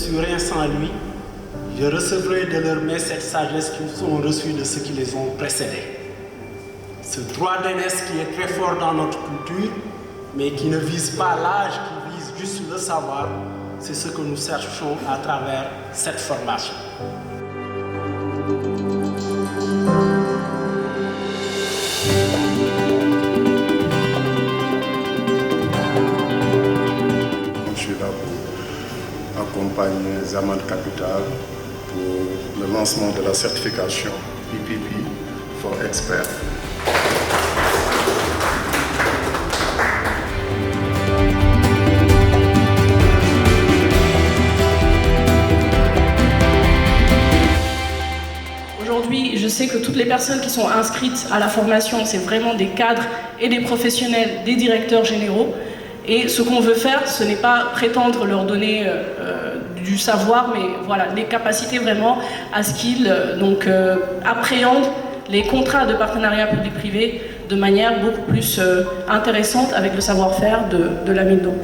suis rien sans lui, je recevrai de leurs mains cette sagesse qu'ils ont reçue de ceux qui les ont précédés. Ce droit d'aînesse qui est très fort dans notre culture, mais qui ne vise pas l'âge, qui vise juste le savoir, c'est ce que nous cherchons à travers cette formation. Je suis là pour accompagner Zaman Capital pour le lancement de la certification PPP for Experts. Aujourd'hui, je sais que toutes les personnes qui sont inscrites à la formation, c'est vraiment des cadres et des professionnels, des directeurs généraux. Et ce qu'on veut faire, ce n'est pas prétendre leur donner du savoir, mais voilà, les capacités vraiment à ce qu'ils appréhendent les contrats de partenariat public-privé de manière beaucoup plus intéressante avec le savoir-faire de la mine d'eau.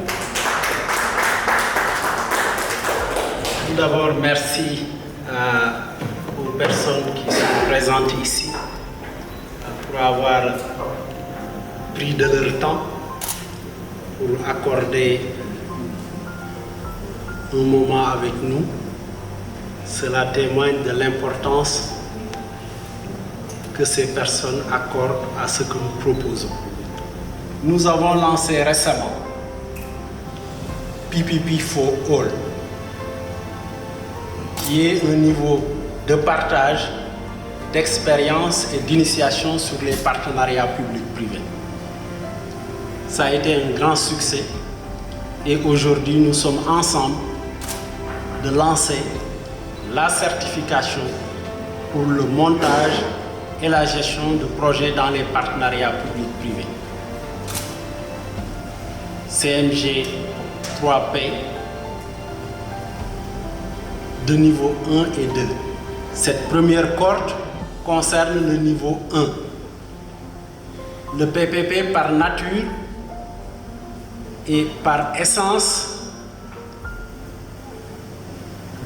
Tout d'abord, merci aux personnes qui sont présentes ici pour avoir pris de leur temps pour accorder un moment avec nous. Cela témoigne de l'importance que ces personnes accordent à ce que nous proposons. Nous avons lancé récemment PPP for All, qui est un niveau de partage, d'expérience et d'initiation sur les partenariats publics-privés. Ça a été un grand succès et aujourd'hui nous sommes ensemble de lancer la certification pour le montage et la gestion de projets dans les partenariats publics-privés. CNG 3P de niveau 1 et 2. Cette première cohorte concerne le niveau 1. Le PPP par nature et par essence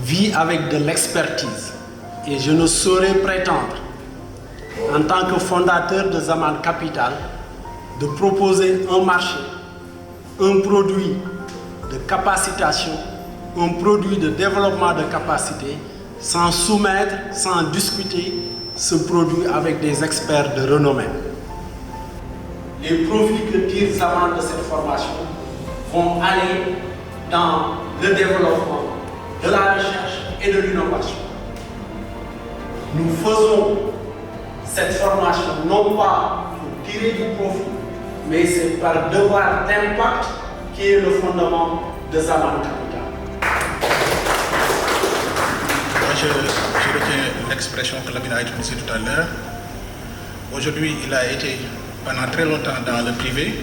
vit avec de l'expertise. Et je ne saurais prétendre, en tant que fondateur de Zaman Capital, de proposer un marché, un produit de capacitation, un produit de développement de capacité, sans soumettre, sans discuter ce produit avec des experts de renommée. Les profits que tire Zaman de cette formation vont aller dans le développement de la recherche et de l'innovation. Nous faisons cette formation non pas pour tirer du profit, mais c'est par devoir d'impact qui est le fondement de Zaman Capital. Moi, je retiens l'expression que Lamine a utilisée tout à l'heure. Aujourd'hui, il a été pendant très longtemps dans le privé.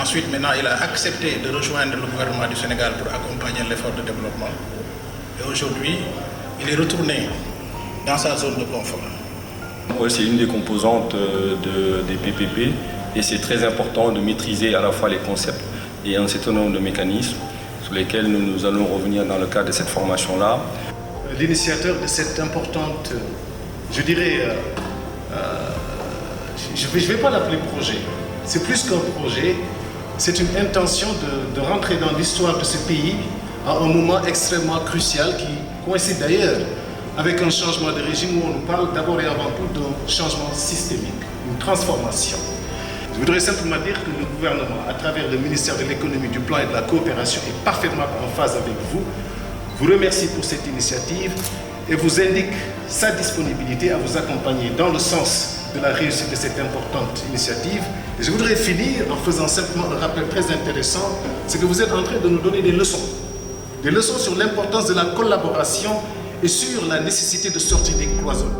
Ensuite, maintenant, il a accepté de rejoindre le gouvernement du Sénégal pour accompagner l'effort de développement. Et aujourd'hui, il est retourné dans sa zone de confort. Oui, c'est une des composantes des PPP et c'est très important de maîtriser à la fois les concepts et un certain nombre de mécanismes sur lesquels nous allons revenir dans le cadre de cette formation-là. L'initiateur de cette importante, je dirais, je ne vais pas l'appeler projet, c'est plus qu'un projet, c'est une intention de rentrer dans l'histoire de ce pays à un moment extrêmement crucial qui coïncide d'ailleurs avec un changement de régime où on nous parle d'abord et avant tout d'un changement systémique, une transformation. Je voudrais simplement dire que le gouvernement, à travers le ministère de l'économie, du plan et de la coopération, est parfaitement en phase avec vous, vous remercie pour cette initiative et vous indique sa disponibilité à vous accompagner dans le sens de la réussite de cette importante initiative. Et je voudrais finir en faisant simplement un rappel très intéressant, c'est que vous êtes en train de nous donner des leçons sur l'importance de la collaboration et sur la nécessité de sortir des cloisons.